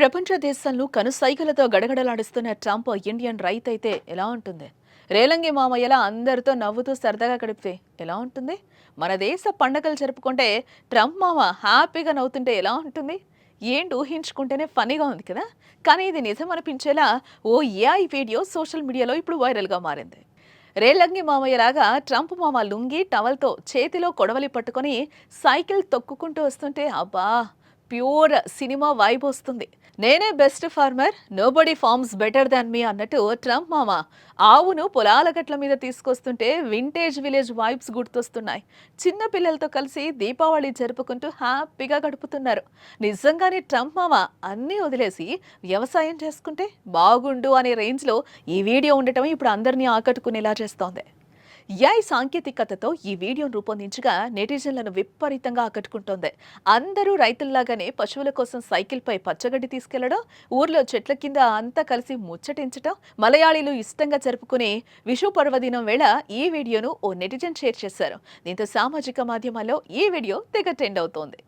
ప్రపంచ దేశాలను కనుసైగలతో గడగడలాడిస్తున్న Trump Indian రైతైతే ఎలా ఉంటుంది? రేలంగి మామయ్యలా అందరితో నవ్వుతూ సరదాగా గడిపితే ఎలా ఉంటుంది? మన దేశ పండగలు జరుపుకుంటే ట్రంప్ మామ హ్యాపీగా నవ్వుతుంటే ఎలా ఉంటుంది? ఏంటి ఊహించుకుంటేనే ఫనీగా ఉంది కదా. కానీ ఇది నిజం అనిపించేలా ఓ ఏఐ వీడియో సోషల్ మీడియాలో ఇప్పుడు వైరల్గా మారింది. రేలంగి మామయ్యలాగా ట్రంప్ మామ లుంగి టవల్తో చేతిలో కొడవలి పట్టుకొని సైకిల్ తొక్కుకుంటూ వస్తుంటే అబ్బా, ప్యూర్ సినిమా వైబ్ వస్తుంది. నేనే best farmer, nobody farms better than me అన్నట్టు ట్రంప్ మామ ఆవును పొలాల గట్ల మీద తీసుకొస్తుంటే వింటేజ్ విలేజ్ వైబ్స్ గుర్తొస్తున్నాయి. చిన్న పిల్లలతో కలిసి దీపావళి జరుపుకుంటూ హ్యాపీగా గడుపుతున్నారు. నిజంగానే ట్రంప్ మామ అన్నీ వదిలేసి వ్యవసాయం చేసుకుంటే బాగుండు అనే రేంజ్లో ఈ వీడియో ఉండటం ఇప్పుడు అందరినీ ఆకట్టుకునేలా చేస్తోంది. ఏఐ సాంకేతికతతో ఈ వీడియోను రూపొందించగా నెటిజన్లను విపరీతంగా ఆకట్టుకుంటోంది. అందరూ రైతుల్లాగానే పశువుల కోసం సైకిల్పై పచ్చగడ్డి తీసుకెళ్లడం, ఊర్లో చెట్ల కింద అంతా కలిసి ముచ్చటించటం, మలయాళీలు ఇష్టంగా జరుపుకునే విషు పర్వదినం వేళ ఈ వీడియోను ఓ నెటిజన్ షేర్ చేశారు. దీంతో సామాజిక మాధ్యమాల్లో ఈ వీడియో తెగ ట్రెండ్ అవుతోంది.